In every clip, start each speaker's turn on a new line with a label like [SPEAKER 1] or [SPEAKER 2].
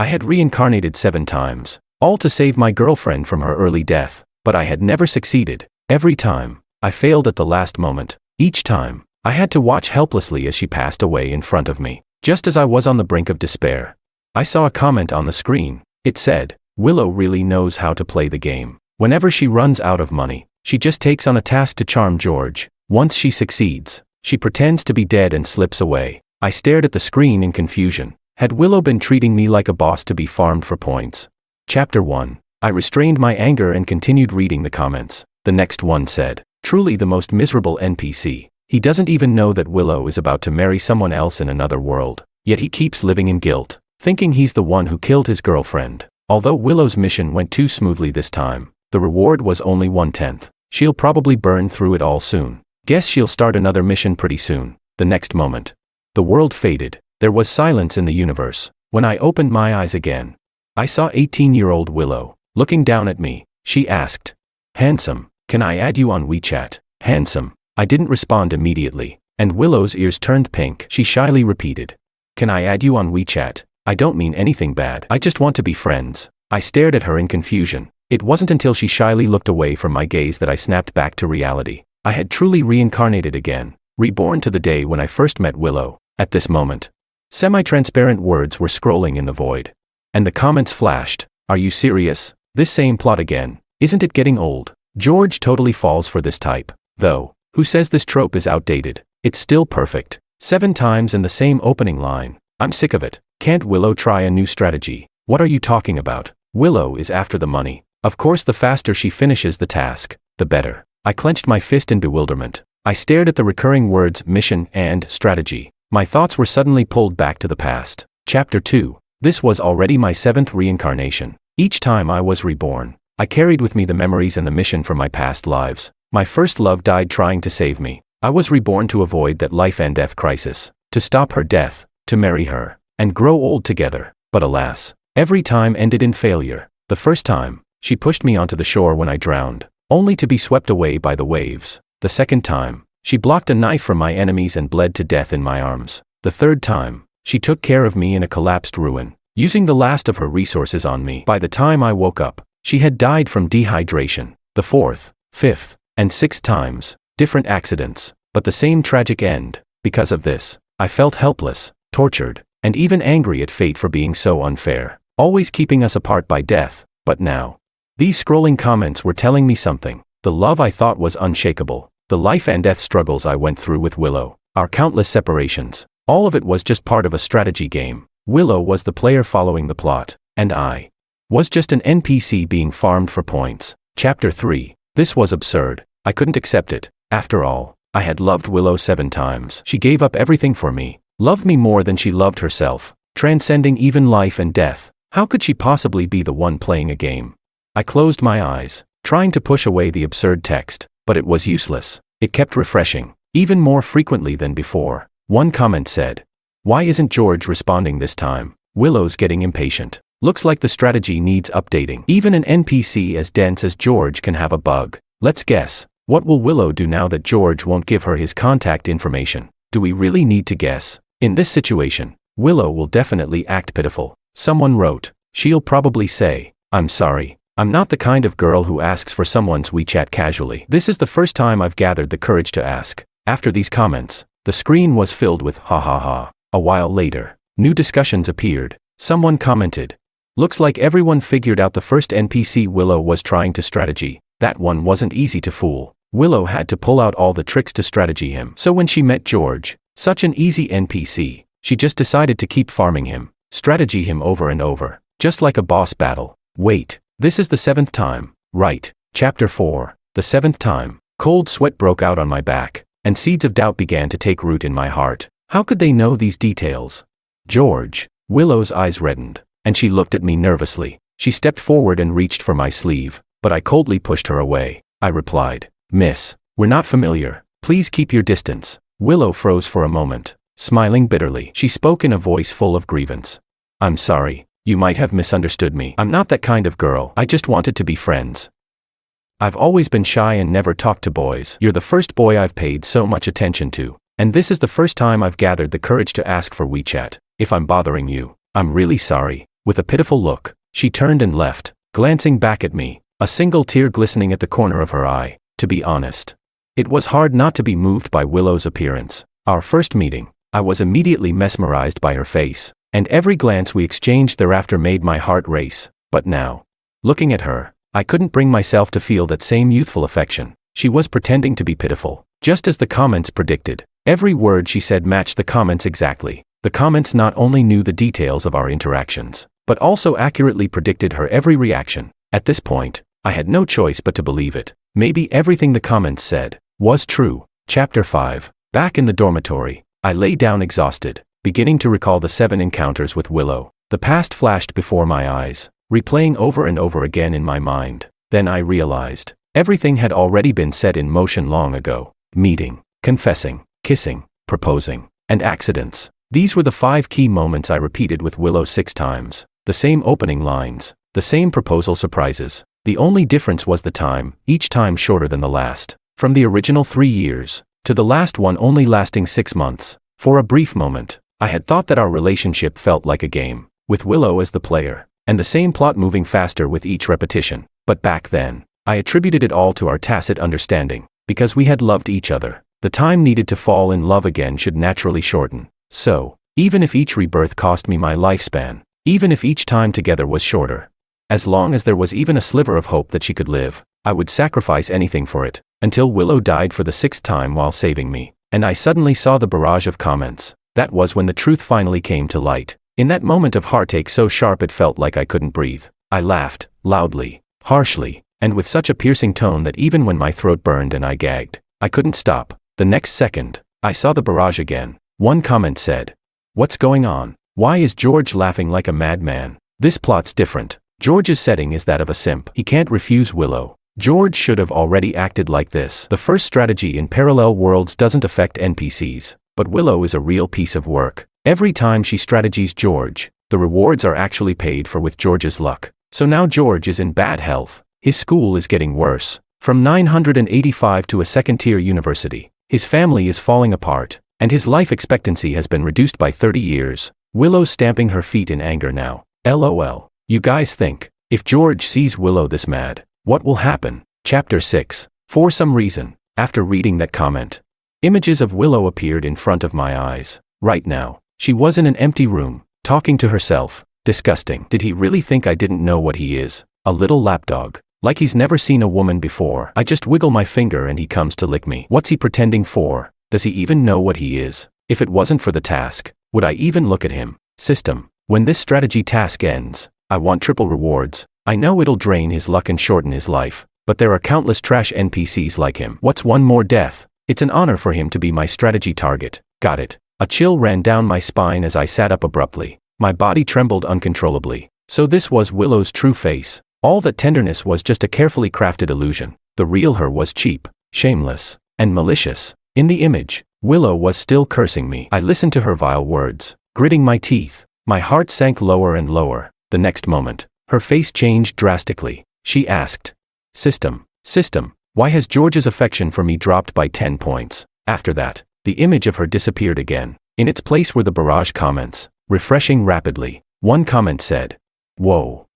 [SPEAKER 1] I had reincarnated 7 times, all to save my girlfriend from her early death, but I had never succeeded. Every time, I failed at the last moment. Each time, I had to watch helplessly as she passed away in front of me. Just as I was on the brink of despair, I saw a comment on the screen. It said, "Willow really knows how to play the game. Whenever she runs out of money, she just takes on a task to charm George. Once she succeeds, she pretends to be dead and slips away." I stared at the screen in confusion. Had Willow been treating me like a boss to be farmed for points? Chapter 1. I restrained my anger and continued reading the comments. The next one said, "Truly the most miserable NPC. He doesn't even know that Willow is about to marry someone else in another world, yet he keeps living in guilt, thinking he's the one who killed his girlfriend. Although Willow's mission went too smoothly this time, the reward was only 1/10. She'll probably burn through it all soon. Guess she'll start another mission pretty soon." The next moment, the world faded. There was silence in the universe. When I opened my eyes again, I saw 18-year-old Willow, looking down at me. She asked, "Handsome, can I add you on WeChat?" Handsome. I didn't respond immediately, and Willow's ears turned pink. She shyly repeated, "Can I add you on WeChat? I don't mean anything bad. I just want to be friends." I stared at her in confusion. It wasn't until she shyly looked away from my gaze that I snapped back to reality. I had truly reincarnated again, reborn to the day when I first met Willow. At this moment, semi-transparent words were scrolling in the void. And the comments flashed. "Are you serious? This same plot again? Isn't it getting old? George totally falls for this type. Though, who says this trope is outdated? It's still perfect. 7 times in the same opening line. I'm sick of it. Can't Willow try a new strategy?" "What are you talking about? Willow is after the money. Of course, the faster she finishes the task, the better." I clenched my fist in bewilderment. I stared at the recurring words mission and strategy. My thoughts were suddenly pulled back to the past. Chapter 2. This was already my 7th reincarnation. Each time I was reborn, I carried with me the memories and the mission from my past lives. My first love died trying to save me. I was reborn to avoid that life and death crisis, to stop her death, to marry her, and grow old together. But alas, every time ended in failure. The first time, she pushed me onto the shore when I drowned, only to be swept away by the waves. The second time, she blocked a knife from my enemies and bled to death in my arms. The third time, she took care of me in a collapsed ruin, using the last of her resources on me. By the time I woke up, she had died from dehydration. The fourth, fifth, and 6th times, different accidents, but the same tragic end. Because of this, I felt helpless, tortured, and even angry at fate for being so unfair, always keeping us apart by death. But now, these scrolling comments were telling me something. The love I thought was unshakable, the life and death struggles I went through with Willow, our countless separations, all of it was just part of a strategy game. Willow was the player following the plot, and I was just an NPC being farmed for points. Chapter 3. This was absurd. I couldn't accept it. After all, I had loved Willow 7 times. She gave up everything for me, loved me more than she loved herself, transcending even life and death. How could she possibly be the one playing a game? I closed my eyes, trying to push away the absurd text, but it was useless. It kept refreshing, even more frequently than before. One comment said, "Why isn't George responding this time? Willow's getting impatient. Looks like the strategy needs updating. Even an NPC as dense as George can have a bug. Let's guess. What will Willow do now that George won't give her his contact information? Do we really need to guess? In this situation, Willow will definitely act pitiful." Someone wrote, "She'll probably say, 'I'm sorry. I'm not the kind of girl who asks for someone's WeChat casually.'" This is the first time I've gathered the courage to ask. After these comments, the screen was filled with ha ha ha. A while later, new discussions appeared. Someone commented, "Looks like everyone figured out the first NPC Willow was trying to strategy. That one wasn't easy to fool. Willow had to pull out all the tricks to strategy him. So when she met George, such an easy NPC, she just decided to keep farming him, strategy him over and over, just like a boss battle. Wait, this is the 7th time, right?" Chapter 4. The 7th time. Cold sweat broke out on my back, and seeds of doubt began to take root in my heart. How could they know these details? "George." Willow's eyes reddened, and she looked at me nervously. She stepped forward and reached for my sleeve, but I coldly pushed her away. I replied, "Miss, we're not familiar. Please keep your distance." Willow froze for a moment, smiling bitterly. She spoke in a voice full of grievance. "I'm sorry. You might have misunderstood me. I'm not that kind of girl. I just wanted to be friends. I've always been shy and never talked to boys. You're the first boy I've paid so much attention to, and this is the first time I've gathered the courage to ask for WeChat. If I'm bothering you, I'm really sorry." With a pitiful look, she turned and left, glancing back at me, a single tear glistening at the corner of her eye. To be honest, it was hard not to be moved by Willow's appearance. Our first meeting, I was immediately mesmerized by her face, and every glance we exchanged thereafter made my heart race. But now, looking at her, I couldn't bring myself to feel that same youthful affection. She was pretending to be pitiful, just as the comments predicted. Every word she said matched the comments exactly. The comments not only knew the details of our interactions, but also accurately predicted her every reaction. At this point, I had no choice but to believe it. Maybe everything the comments said was true. Chapter 5. Back in the dormitory, I lay down exhausted, beginning to recall the 7 encounters with Willow. The past flashed before my eyes, replaying over and over again in my mind. Then I realized, everything had already been set in motion long ago. Meeting, confessing, kissing, proposing, and accidents. These were the 5 key moments I repeated with Willow 6 times. The same opening lines, the same proposal surprises. The only difference was the time, each time shorter than the last. From the original 3 years, to the last one only lasting 6 months. For a brief moment, I had thought that our relationship felt like a game, with Willow as the player, and the same plot moving faster with each repetition. But back then, I attributed it all to our tacit understanding. Because we had loved each other, the time needed to fall in love again should naturally shorten. So, even if each rebirth cost me my lifespan, even if each time together was shorter, as long as there was even a sliver of hope that she could live, I would sacrifice anything for it, until Willow died for the 6th time while saving me, and I suddenly saw the barrage of comments. That was when the truth finally came to light. In that moment of heartache so sharp it felt like I couldn't breathe, I laughed, loudly, harshly, and with such a piercing tone that even when my throat burned and I gagged, I couldn't stop. The next second, I saw the barrage again. One comment said, "What's going on? Why is George laughing like a madman? This plot's different. George's setting is that of a simp. He can't refuse Willow. George should have already acted like this." The first strategy in parallel worlds doesn't affect NPCs, but Willow is a real piece of work. Every time she strategies George, the rewards are actually paid for with George's luck. So now George is in bad health. His school is getting worse. From 985 to a second-tier university. His family is falling apart, and his life expectancy has been reduced by 30 years. Willow's stamping her feet in anger now. LOL. You guys think, if George sees Willow this mad, what will happen? Chapter 6. For some reason, after reading that comment, images of Willow appeared in front of my eyes. Right now, she was in an empty room, talking to herself. Disgusting. Did he really think I didn't know what he is? A little lapdog. Like he's never seen a woman before. I just wiggle my finger and he comes to lick me. What's he pretending for? Does he even know what he is? If it wasn't for the task, would I even look at him? System. When this strategy task ends, I want triple rewards. I know it'll drain his luck and shorten his life, but there are countless trash NPCs like him. What's one more death? It's an honor for him to be my strategy target. Got it. A chill ran down my spine as I sat up abruptly. My body trembled uncontrollably. So this was Willow's true face. All that tenderness was just a carefully crafted illusion. The real her was cheap, shameless, and malicious. In the image, Willow was still cursing me. I listened to her vile words, gritting my teeth. My heart sank lower and lower. The next moment, her face changed drastically. She asked, System, why has George's affection for me dropped by 10 points? After that, the image of her disappeared again. In its place were the barrage comments, refreshing rapidly. One comment said, Whoa,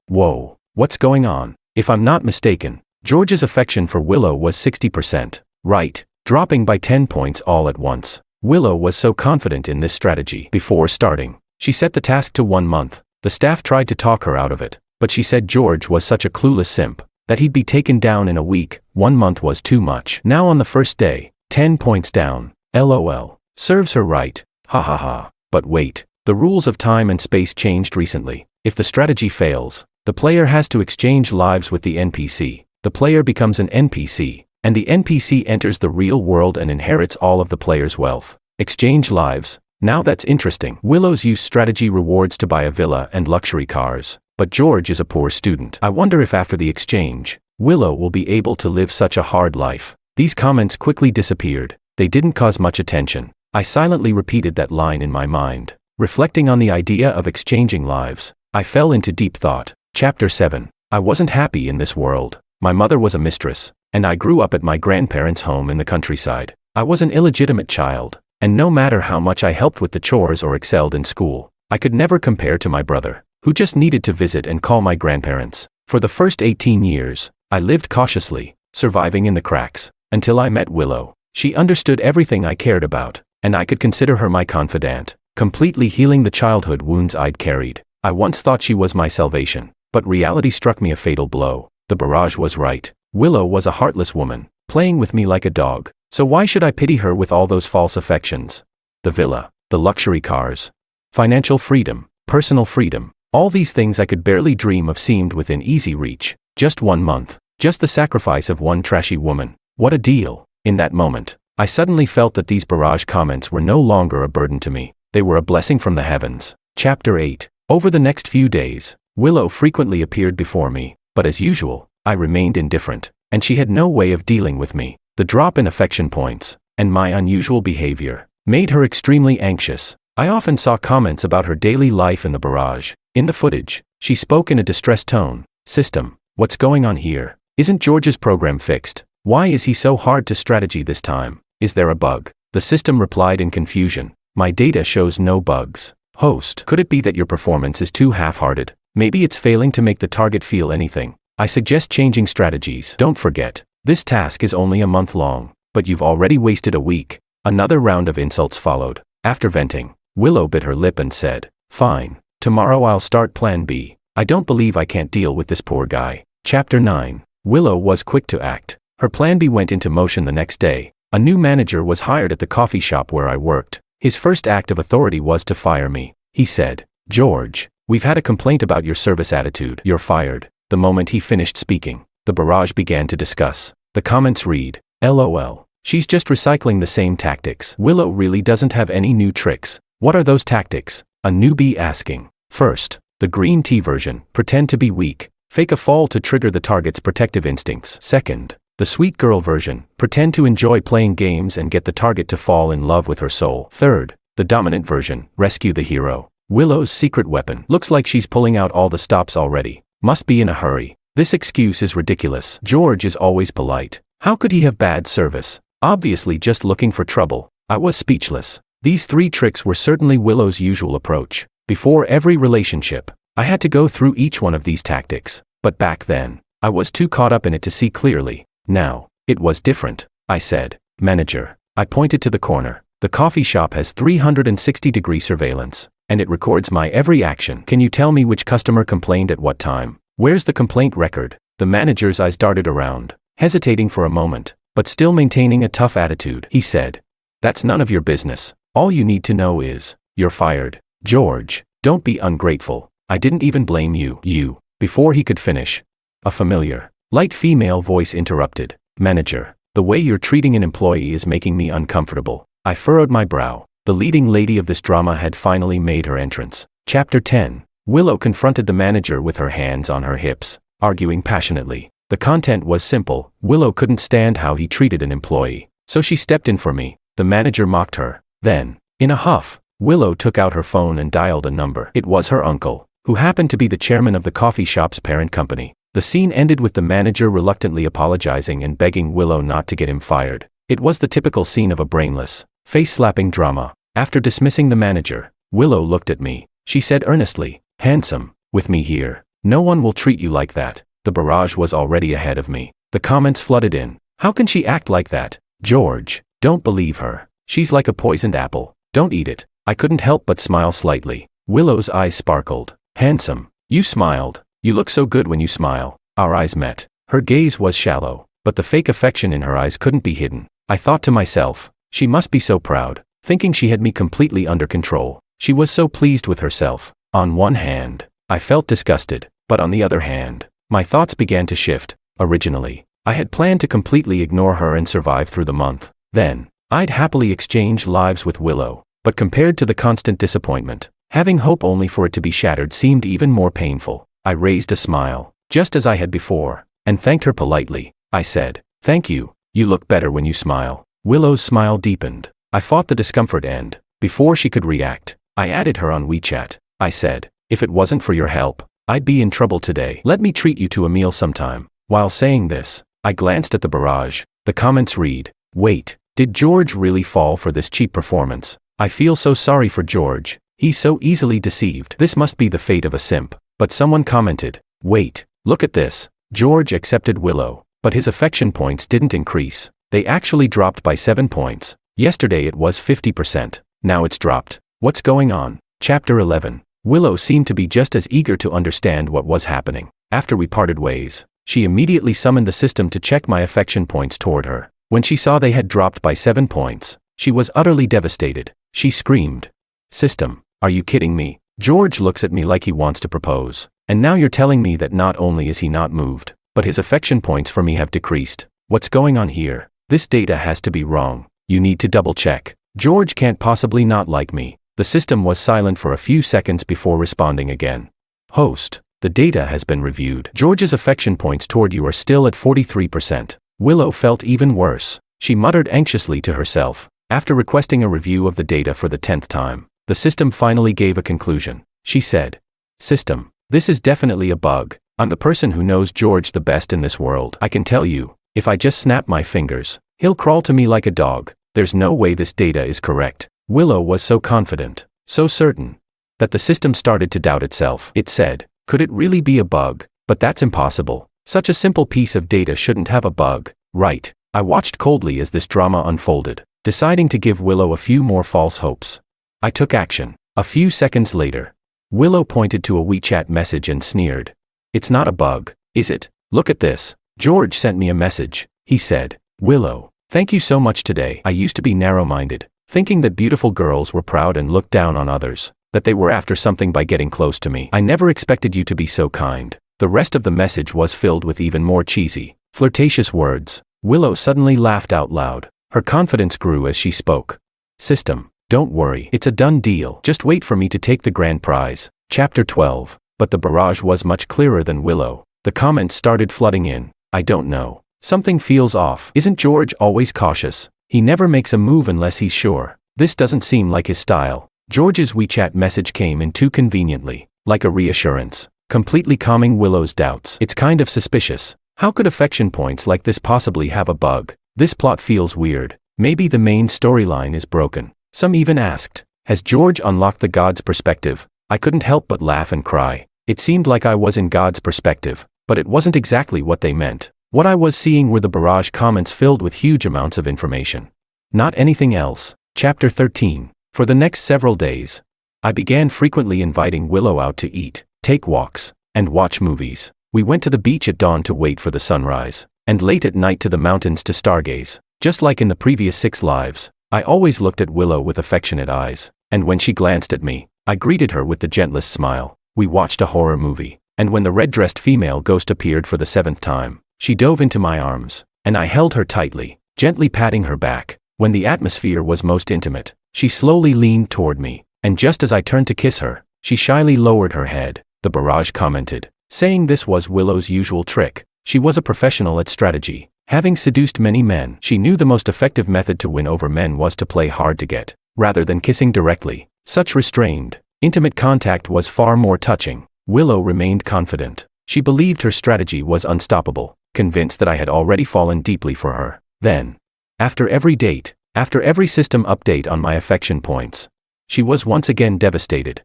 [SPEAKER 1] what's going on? If I'm not mistaken, George's affection for Willow was 60%. Right, dropping by 10 points all at once. Willow was so confident in this strategy. Before starting, she set the task to 1 month. The staff tried to talk her out of it, but she said George was such a clueless simp that he'd be taken down in a week. 1 month was too much. Now on the first day, 10 points down. LOL. Serves her right. Ha ha ha. But wait, the rules of time and space changed recently. If the strategy fails, the player has to exchange lives with the NPC. The player becomes an NPC, and the NPC enters the real world and inherits all of the player's wealth. Exchange lives. Now that's interesting. Willow's used strategy rewards to buy a villa and luxury cars, but George is a poor student. I wonder if after the exchange, Willow will be able to live such a hard life. These comments quickly disappeared. They didn't cause much attention. I silently repeated that line in my mind. Reflecting on the idea of exchanging lives, I fell into deep thought. Chapter 7. I wasn't happy in this world. My mother was a mistress, and I grew up at my grandparents' home in the countryside. I was an illegitimate child, and no matter how much I helped with the chores or excelled in school, I could never compare to my brother. who just needed to visit and call my grandparents. For the first 18 years, I lived cautiously, surviving in the cracks, until I met Willow. She understood everything I cared about, and I could consider her my confidant, completely healing the childhood wounds I'd carried. I once thought she was my salvation, but reality struck me a fatal blow. The barrage was right. Willow was a heartless woman, playing with me like a dog. So why should I pity her with all those false affections? The villa, the luxury cars, financial freedom, personal freedom, all these things I could barely dream of seemed within easy reach. Just 1 month, just the sacrifice of one trashy woman. What a deal. In that moment, I suddenly felt that these barrage comments were no longer a burden to me. They were a blessing from the heavens. Chapter 8. Over the next few days, Willow frequently appeared before me, but as usual, I remained indifferent, and she had no way of dealing with me. The drop in affection points, and my unusual behavior, made her extremely anxious. I often saw comments about her daily life in the barrage. In the footage, she spoke in a distressed tone. "System, what's going on here? Isn't George's program fixed? Why is he so hard to strategy this time? Is there a bug?" The system replied in confusion. "My data shows no bugs. Host, could it be that your performance is too half-hearted? Maybe it's failing to make the target feel anything. I suggest changing strategies. Don't forget, this task is only a month long, but you've already wasted a week." Another round of insults followed. After venting, Willow bit her lip and said, "Fine, tomorrow I'll start Plan B. I don't believe I can't deal with this poor guy." Chapter 9. Willow was quick to act. Her Plan B went into motion the next day. A new manager was hired at the coffee shop where I worked. His first act of authority was to fire me. He said, "George, we've had a complaint about your service attitude. You're fired." The moment he finished speaking, the barrage began to discuss. The comments read, "LOL. She's just recycling the same tactics. Willow really doesn't have any new tricks." What are those tactics? A newbie asking. First, the green tea version, pretend to be weak, fake a fall to trigger the target's protective instincts. Second, the sweet girl version, pretend to enjoy playing games and get the target to fall in love with her soul. Third, the dominant version, rescue the hero. Willow's secret weapon. Looks like she's pulling out all the stops already. Must be in a hurry. This excuse is ridiculous. George is always polite. How could he have bad service? Obviously just looking for trouble. I was speechless. These 3 tricks were certainly Willow's usual approach. Before every relationship, I had to go through each one of these tactics. But back then, I was too caught up in it to see clearly. Now, it was different. I said, "Manager." I pointed to the corner. "The coffee shop has 360-degree surveillance, and it records my every action. Can you tell me which customer complained at what time? Where's the complaint record?" The manager's eyes darted around, hesitating for a moment, but still maintaining a tough attitude. He said, "That's none of your business. All you need to know is, you're fired." "George, don't be ungrateful. I didn't even blame you." Before he could finish, a familiar, light female voice interrupted. "Manager, the way you're treating an employee is making me uncomfortable." I furrowed my brow. The leading lady of this drama had finally made her entrance. Chapter 10. Willow confronted the manager with her hands on her hips, arguing passionately. The content was simple. Willow couldn't stand how he treated an employee, so she stepped in for me. The manager mocked her. Then, in a huff, Willow took out her phone and dialed a number. It was her uncle, who happened to be the chairman of the coffee shop's parent company. The scene ended with the manager reluctantly apologizing and begging Willow not to get him fired. It was the typical scene of a brainless, face-slapping drama. After dismissing the manager, Willow looked at me. She said earnestly, "Handsome, with me here, no one will treat you like that." The barrage was already ahead of me. The comments flooded in. "How can she act like that? George, don't believe her. She's like a poisoned apple. Don't eat it." I couldn't help but smile slightly. Willow's eyes sparkled. "Handsome, you smiled. You look so good when you smile." Our eyes met. Her gaze was shallow, but the fake affection in her eyes couldn't be hidden. I thought to myself, she must be so proud, thinking she had me completely under control. She was so pleased with herself. On one hand, I felt disgusted, but on the other hand, my thoughts began to shift. Originally, I had planned to completely ignore her and survive through the month. Then, I'd happily exchange lives with Willow. But compared to the constant disappointment, having hope only for it to be shattered seemed even more painful. I raised a smile, just as I had before, and thanked her politely. I said, "Thank you. You look better when you smile." Willow's smile deepened. I fought the discomfort and, before she could react, I added her on WeChat. I said, "If it wasn't for your help, I'd be in trouble today. Let me treat you to a meal sometime." While saying this, I glanced at the barrage. The comments read, "Wait, did George really fall for this cheap performance? I feel so sorry for George. He's so easily deceived. This must be the fate of a simp. But someone commented, wait, look at this. George accepted Willow, but his affection points didn't increase. They actually dropped by 7 points. Yesterday it was 50%. Now it's dropped. What's going on? Chapter 11. Willow seemed to be just as eager to understand what was happening. After we parted ways, she immediately summoned the system to check my affection points toward her. When she saw they had dropped by 7 points, she was utterly devastated. She screamed, "System, are you kidding me? George looks at me like he wants to propose. And now you're telling me that not only is he not moved, but his affection points for me have decreased. What's going on here? This data has to be wrong. You need to double check. George can't possibly not like me." The system was silent for a few seconds before responding again. Host, the data has been reviewed. George's affection points toward you are still at 43%. Willow felt even worse. She muttered anxiously to herself. After requesting a review of the data for the 10th time, the system finally gave a conclusion. She said, "System, this is definitely a bug. I'm the person who knows George the best in this world. I can tell you, if I just snap my fingers, he'll crawl to me like a dog. There's no way this data is correct." Willow was so confident, so certain, that the system started to doubt itself. It said, "Could it really be a bug? But that's impossible. Such a simple piece of data shouldn't have a bug, right?" I watched coldly as this drama unfolded, deciding to give Willow a few more false hopes. I took action. A few seconds later, Willow pointed to a WeChat message and sneered. "It's not a bug, is it? Look at this. George sent me a message. He said, 'Willow, thank you so much today. I used to be narrow-minded, thinking that beautiful girls were proud and looked down on others, that they were after something by getting close to me. I never expected you to be so kind.'" The rest of the message was filled with even more cheesy, flirtatious words. Willow suddenly laughed out loud. Her confidence grew as she spoke. "System, don't worry. It's a done deal. Just wait for me to take the grand prize." Chapter 12. But the barrage was much clearer than Willow. The comments started flooding in. "I don't know. Something feels off. Isn't George always cautious? He never makes a move unless he's sure. This doesn't seem like his style." George's WeChat message came in too conveniently, like a reassurance, completely calming Willow's doubts. "It's kind of suspicious. How could affection points like this possibly have a bug? This plot feels weird. Maybe the main storyline is broken." Some even asked, "Has George unlocked the God's perspective?" I couldn't help but laugh and cry. It seemed like I was in God's perspective, but it wasn't exactly what they meant. What I was seeing were the barrage comments filled with huge amounts of information. Not anything else. Chapter 13. For the next several days, I began frequently inviting Willow out to eat, take walks, and watch movies. We went to the beach at dawn to wait for the sunrise, and late at night to the mountains to stargaze. Just like in the previous 6 lives, I always looked at Willow with affectionate eyes, and when she glanced at me, I greeted her with the gentlest smile. We watched a horror movie, and when the red-dressed female ghost appeared for the 7th time, she dove into my arms, and I held her tightly, gently patting her back. When the atmosphere was most intimate, she slowly leaned toward me, and just as I turned to kiss her, she shyly lowered her head. The barrage commented, saying this was Willow's usual trick. She was a professional at strategy. Having seduced many men, she knew the most effective method to win over men was to play hard to get, rather than kissing directly. Such restrained, intimate contact was far more touching. Willow remained confident. She believed her strategy was unstoppable, convinced that I had already fallen deeply for her. Then, after every date, after every system update on my affection points, she was once again devastated,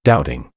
[SPEAKER 1] doubting,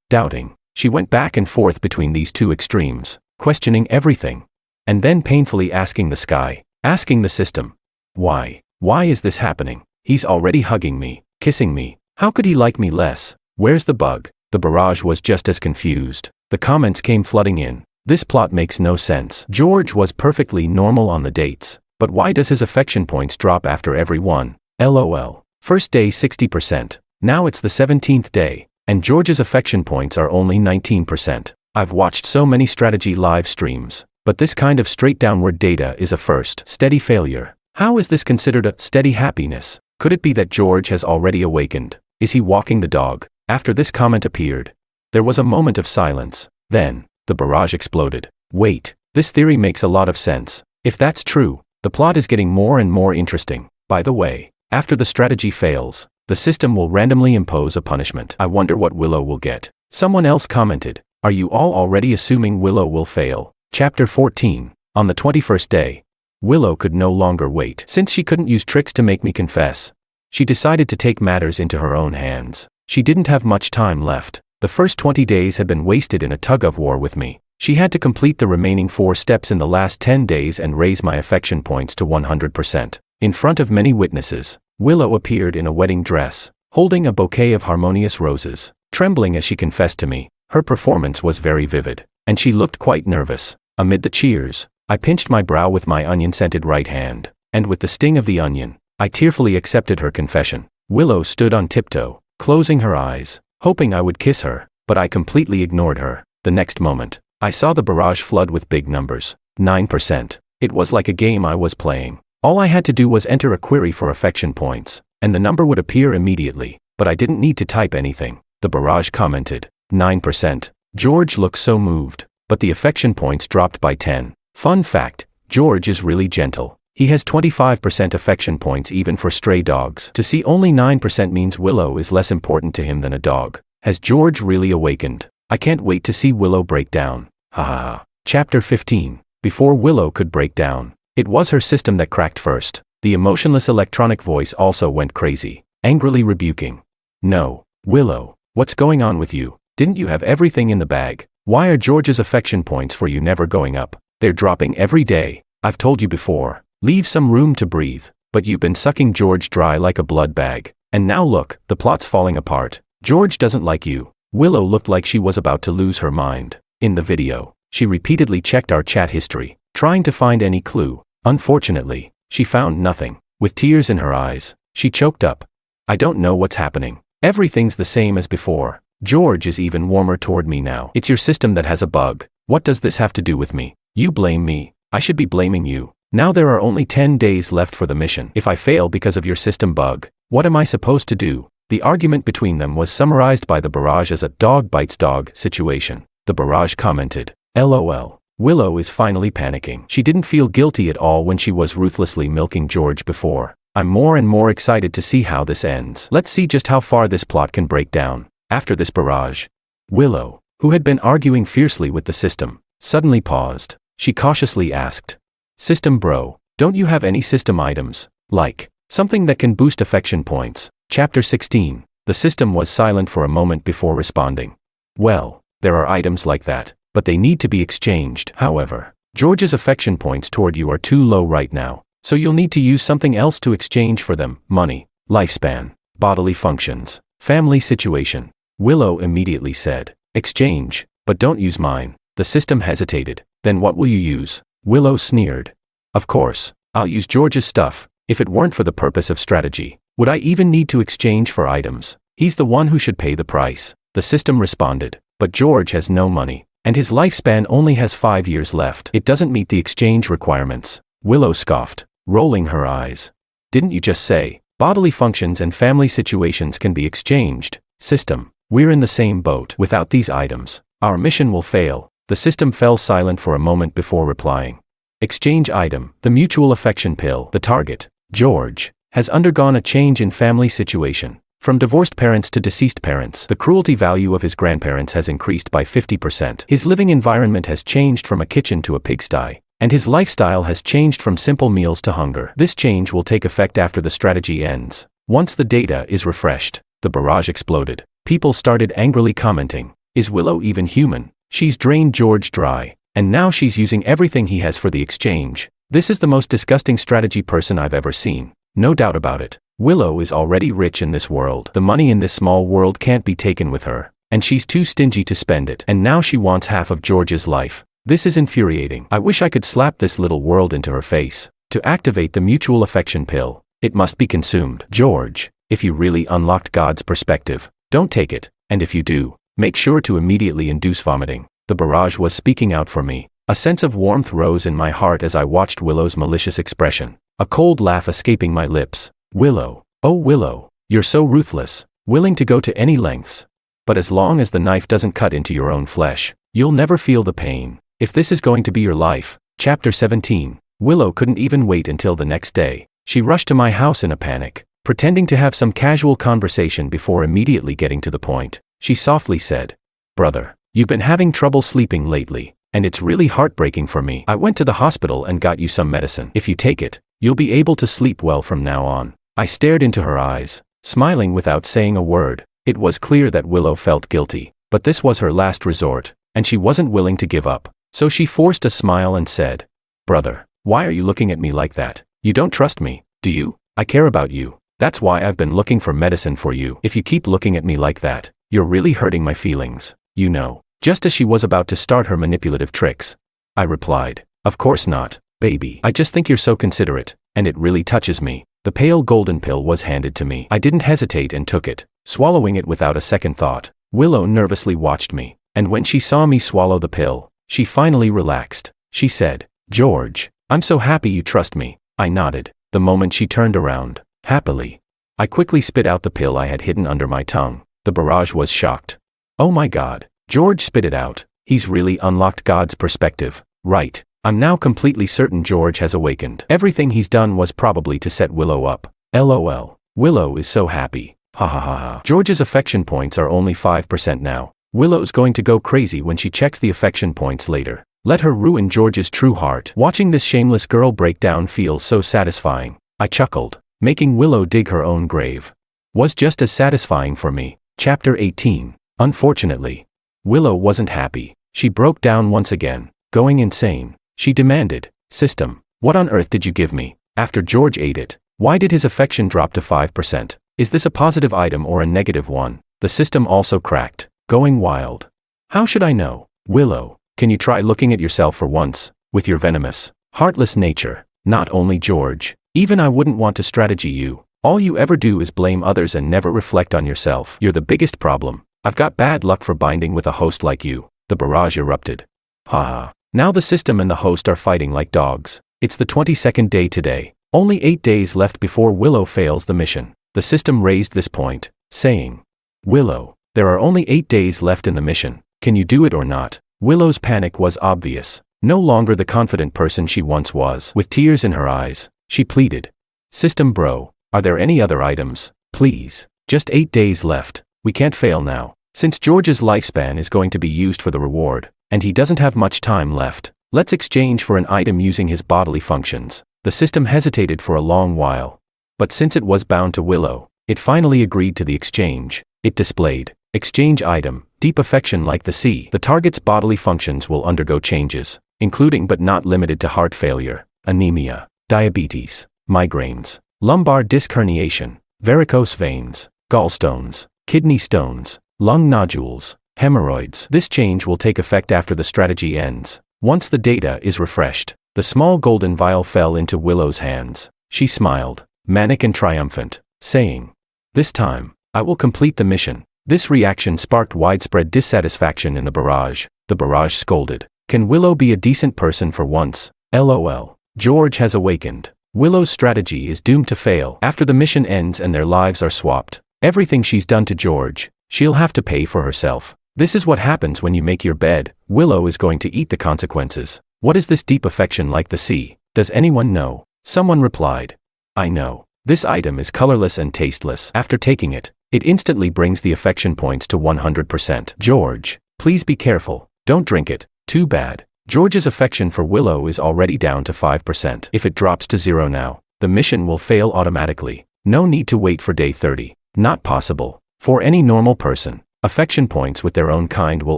[SPEAKER 1] doubting. She went back and forth between these two extremes, questioning everything, and then painfully asking the sky, asking the system, why is this happening? He's already hugging me, kissing me. How could he like me less? Where's the bug? The barrage was just as confused. The comments came flooding in. This plot makes no sense. George was perfectly normal on the dates, but why does his affection points drop after every one? LOL. First day 60%. Now it's the 17th day, and George's affection points are only 19%. I've watched so many strategy live streams, but this kind of straight downward data is a first steady failure. How is this considered a steady happiness? Could it be that George has already awakened? Is he walking the dog? After this comment appeared, there was a moment of silence. Then, the barrage exploded. Wait, this theory makes a lot of sense. If that's true, the plot is getting more and more interesting. By the way, after the strategy fails, the system will randomly impose a punishment. I wonder what Willow will get. Someone else commented, "Are you all already assuming Willow will fail?" Chapter 14. On the 21st day, Willow could no longer wait. Since she couldn't use tricks to make me confess, She decided to take matters into her own hands. She didn't have much time left. The first 20 days had been wasted in a tug-of-war with me. She had to complete the remaining 4 steps in the last 10 days and raise my affection points to 100%. In front of many witnesses, Willow appeared in a wedding dress, holding a bouquet of harmonious roses, trembling as she confessed to me. Her performance was very vivid, and she looked quite nervous. Amid the cheers, I pinched my brow with my onion-scented right hand, and with the sting of the onion, I tearfully accepted her confession. Willow stood on tiptoe, closing her eyes, hoping I would kiss her, but I completely ignored her. The next moment, I saw the barrage flood with big numbers. 9%. It was like a game I was playing. All I had to do was enter a query for affection points, and the number would appear immediately, but I didn't need to type anything. The barrage commented. 9%. George looks so moved, but the affection points dropped by 10. Fun fact, George is really gentle. He has 25% affection points even for stray dogs. To see only 9% means Willow is less important to him than a dog. Has George really awakened? I can't wait to see Willow break down. Ha ha ha. Chapter 15. Before Willow could break down, it was her system that cracked first. The emotionless electronic voice also went crazy, angrily rebuking. No, Willow, what's going on with you? Didn't you have everything in the bag? Why are George's affection points for you never going up? They're dropping every day. I've told you before. Leave some room to breathe, but you've been sucking George dry like a blood bag. And now look, the plot's falling apart. George doesn't like you. Willow looked like she was about to lose her mind. In the video, she repeatedly checked our chat history, trying to find any clue. Unfortunately, she found nothing. With tears in her eyes, she choked up. I don't know what's happening. Everything's the same as before. George is even warmer toward me now. It's your system that has a bug. What does this have to do with me? You blame me. I should be blaming you. Now there are only 10 days left for the mission. If I fail because of your system bug, what am I supposed to do? The argument between them was summarized by the barrage as a dog bites dog situation. The barrage commented, LOL. Willow is finally panicking. She didn't feel guilty at all when she was ruthlessly milking George before. I'm more and more excited to see how this ends. Let's see just how far this plot can break down. After this barrage, Willow, who had been arguing fiercely with the system, suddenly paused. She cautiously asked, System bro, don't you have any system items, like something that can boost affection points? Chapter 16. The system was silent for a moment before responding. Well, there are items like that, but they need to be exchanged. However, George's affection points toward you are too low right now, so you'll need to use something else to exchange for them. Money, lifespan, bodily functions, family situation. Willow immediately said, exchange, but don't use mine. The system hesitated. Then what will you use? Willow sneered. Of course, I'll use George's stuff. If it weren't for the purpose of strategy, would I even need to exchange for items? He's the one who should pay the price. The system responded, but George has no money, and his lifespan only has 5 years left. It doesn't meet the exchange requirements. Willow scoffed, rolling her eyes. Didn't you just say, bodily functions and family situations can be exchanged? System, we're in the same boat. Without these items, our mission will fail. The system fell silent for a moment before replying. Exchange item, the mutual affection pill. The target, George, has undergone a change in family situation. From divorced parents to deceased parents, the cruelty value of his grandparents has increased by 50%. His living environment has changed from a kitchen to a pigsty, and his lifestyle has changed from simple meals to hunger. This change will take effect after the strategy ends. Once the data is refreshed, the barrage exploded. People started angrily commenting, is Willow even human? She's drained George dry, and now she's using everything he has for the exchange. This is the most disgusting strategy person I've ever seen. No doubt about it. Willow is already rich in this world. The money in this small world can't be taken with her, and she's too stingy to spend it. And now she wants half of George's life. This is infuriating. I wish I could slap this little world into her face. To activate the mutual affection pill, it must be consumed. George, if you really unlocked God's perspective, don't take it, and if you do, make sure to immediately induce vomiting. The barrage was speaking out for me. A sense of warmth rose in my heart as I watched Willow's malicious expression, a cold laugh escaping my lips. Willow, oh Willow, you're so ruthless, willing to go to any lengths. But as long as the knife doesn't cut into your own flesh, you'll never feel the pain. If this is going to be your life. Chapter 17. Willow couldn't even wait until the next day. She rushed to my house in a panic, pretending to have some casual conversation before immediately getting to the point. She softly said, Brother, you've been having trouble sleeping lately, and it's really heartbreaking for me. I went to the hospital and got you some medicine. If you take it, you'll be able to sleep well from now on. I stared into her eyes, smiling without saying a word. It was clear that Willow felt guilty, but this was her last resort, and she wasn't willing to give up. So she forced a smile and said, "Brother, why are you looking at me like that? You don't trust me, do you? I care about you. That's why I've been looking for medicine for you. If you keep looking at me like that, you're really hurting my feelings, you know." Just as she was about to start her manipulative tricks, I replied, "Of course not, baby. I just think you're so considerate, and it really touches me." The pale golden pill was handed to me. I didn't hesitate and took it, swallowing it without a second thought. Willow nervously watched me, and when she saw me swallow the pill, she finally relaxed. She said, "George, I'm so happy you trust me." I nodded, the moment she turned around, happily. I quickly spit out the pill I had hidden under my tongue. The barrage was shocked. "Oh my God." George spit it out. "He's really unlocked God's perspective, right? I'm now completely certain George has awakened. Everything he's done was probably to set Willow up. LOL. Willow is so happy. Ha ha ha ha." George's affection points are only 5% now. Willow's going to go crazy when she checks the affection points later. Let her ruin George's true heart. Watching this shameless girl break down feels so satisfying. I chuckled. Making Willow dig her own grave was just as satisfying for me. Chapter 18. Unfortunately, Willow wasn't happy. She broke down once again, going insane. She demanded, "System, what on earth did you give me? After George ate it, why did his affection drop to 5%? Is this a positive item or a negative one?" The system also cracked, going wild. "How should I know? Willow, can you try looking at yourself for once, with your venomous, heartless nature? Not only George, even I wouldn't want to strategy you. All you ever do is blame others and never reflect on yourself. You're the biggest problem. I've got bad luck for binding with a host like you." The barrage erupted. Ha. Now the system and the host are fighting like dogs. It's the 22nd day today. Only 8 days left before Willow fails the mission. The system raised this point, saying, "Willow, there are only 8 days left in the mission. Can you do it or not?" Willow's panic was obvious. No longer the confident person she once was. With tears in her eyes, she pleaded, "System bro, are there any other items? Please, just 8 days left. We can't fail now. Since George's lifespan is going to be used for the reward, and he doesn't have much time left, let's exchange for an item using his bodily functions." The system hesitated for a long while, but since it was bound to Willow, it finally agreed to the exchange. It displayed, "Exchange item, deep affection like the sea." The target's bodily functions will undergo changes, including but not limited to heart failure, anemia, diabetes, migraines, lumbar disc herniation, varicose veins, gallstones, kidney stones, lung nodules, hemorrhoids. This change will take effect after the strategy ends. Once the data is refreshed, the small golden vial fell into Willow's hands. She smiled, manic and triumphant, saying, "This time, I will complete the mission." This reaction sparked widespread dissatisfaction in the barrage. The barrage scolded, "Can Willow be a decent person for once? LOL. George has awakened. Willow's strategy is doomed to fail. After the mission ends and their lives are swapped, everything she's done to George, she'll have to pay for herself. This is what happens when you make your bed. Willow is going to eat the consequences." "What is this deep affection like the sea? Does anyone know?" Someone replied, "I know. This item is colorless and tasteless. After taking it, it instantly brings the affection points to 100%. George, please be careful. Don't drink it." Too bad. George's affection for Willow is already down to 5%. If it drops to 0 now, the mission will fail automatically. No need to wait for day 30. Not possible. For any normal person, affection points with their own kind will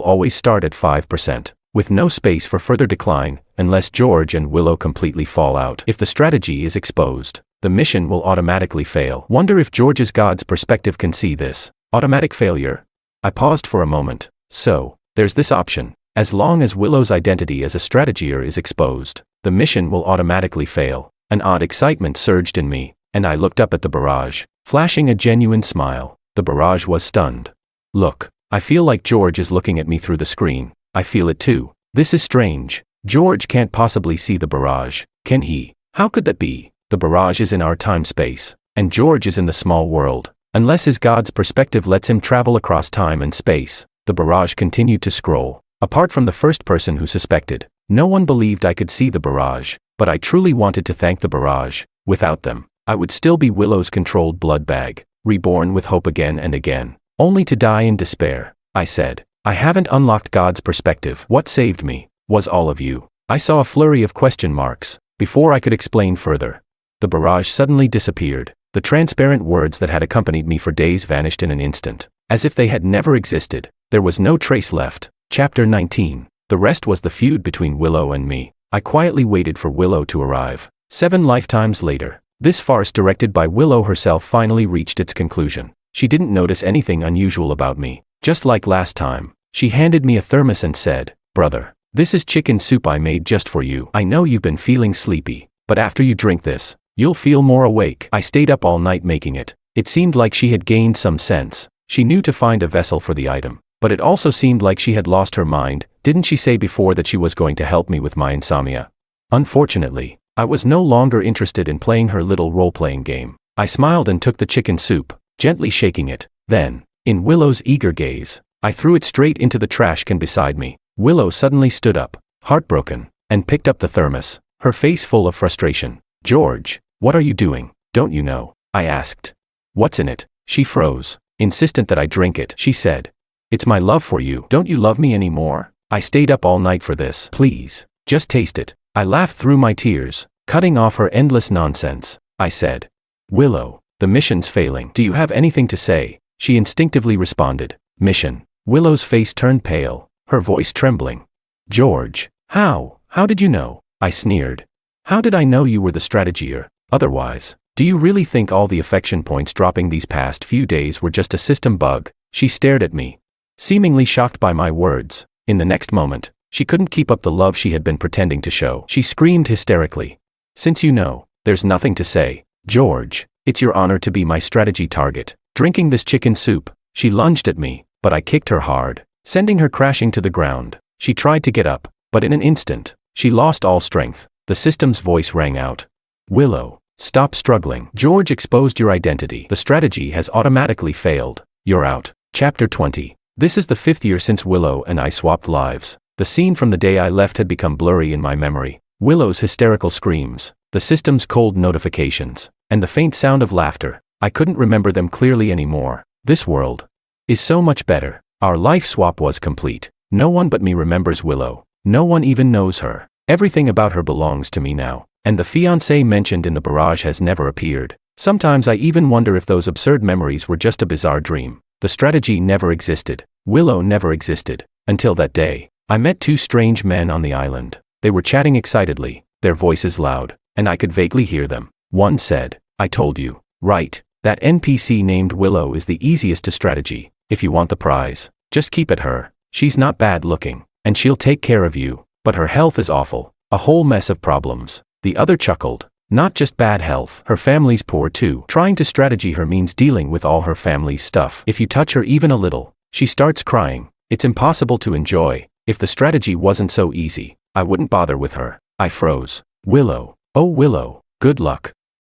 [SPEAKER 1] always start at 5%, with no space for further decline, unless George and Willow completely fall out. If the strategy is exposed, the mission will automatically fail. Wonder if George's God's perspective can see this. Automatic failure? I paused for a moment. So, there's this option. As long as Willow's identity as a strategier is exposed, the mission will automatically fail. An odd excitement surged in me, and I looked up at the barrage, flashing a genuine smile. The barrage was stunned. "Look, I feel like George is looking at me through the screen. I feel it too. This is strange. George can't possibly see the barrage, can he? How could that be? The barrage is in our time-space, and George is in the small world. Unless his God's perspective lets him travel across time and space." The barrage continued to scroll. Apart from the first person who suspected, no one believed I could see the barrage, but I truly wanted to thank the barrage. Without them, I would still be Willow's controlled blood bag, reborn with hope again and again, only to die in despair. I said, "I haven't unlocked God's perspective. What saved me was all of you." I saw a flurry of question marks before I could explain further. The barrage suddenly disappeared. The transparent words that had accompanied me for days vanished in an instant, as if they had never existed. There was no trace left. Chapter 19. The rest was the feud between Willow and me. I quietly waited for Willow to arrive. 7 lifetimes later, this farce directed by Willow herself finally reached its conclusion. She didn't notice anything unusual about me. Just like last time, she handed me a thermos and said, "Brother, this is chicken soup I made just for you. I know you've been feeling sleepy, but after you drink this, you'll feel more awake." I stayed up all night making it. It seemed like she had gained some sense. She knew to find a vessel for the item. But it also seemed like she had lost her mind. Didn't she say before that she was going to help me with my insomnia? Unfortunately, I was no longer interested in playing her little role-playing game. I smiled and took the chicken soup, gently shaking it. Then, in Willow's eager gaze, I threw it straight into the trash can beside me. Willow suddenly stood up, heartbroken, and picked up the thermos, her face full of frustration. "George, what are you doing? Don't you know?" I asked. "What's in it?" She froze, insistent that I drink it. She said, "It's my love for you. Don't you love me anymore? I stayed up all night for this. Please, just taste it." I laughed through my tears, cutting off her endless nonsense. I said, "Willow, the mission's failing. Do you have anything to say?" She instinctively responded, "Mission." Willow's face turned pale, her voice trembling. "George, how did you know?" I sneered. "How did I know you were the strategier, otherwise? Do you really think all the affection points dropping these past few days were just a system bug?" She stared at me, seemingly shocked by my words. In the next moment, she couldn't keep up the love she had been pretending to show. She screamed hysterically. "Since you know, there's nothing to say. George, it's your honor to be my strategy target. Drinking this chicken soup." She lunged at me, but I kicked her hard, sending her crashing to the ground. She tried to get up, but in an instant, she lost all strength. The system's voice rang out. "Willow, stop struggling. George exposed your identity. The strategy has automatically failed. You're out." Chapter 20. This is the 5th year since Willow and I swapped lives. The scene from the day I left had become blurry in my memory. Willow's hysterical screams, the system's cold notifications, and the faint sound of laughter. I couldn't remember them clearly anymore. This world is so much better. Our life swap was complete. No one but me remembers Willow. No one even knows her. Everything about her belongs to me now, and the fiancé mentioned in the barrage has never appeared. Sometimes I even wonder if those absurd memories were just a bizarre dream. The strategy never existed. Willow never existed. Until that day, I met 2 strange men on the island. They were chatting excitedly, their voices loud, and I could vaguely hear them. One said, "I told you, right? That NPC named Willow is the easiest to strategy. If you want the prize, just keep at her. She's not bad looking, and she'll take care of you, but her health is awful, a whole mess of problems." The other chuckled. "Not just bad health, her family's poor too. Trying to strategy her means dealing with all her family's stuff. If you touch her even a little, she starts crying. It's impossible to enjoy. If the strategy wasn't so easy, I wouldn't bother with her." I froze. "Willow, oh Willow, good luck."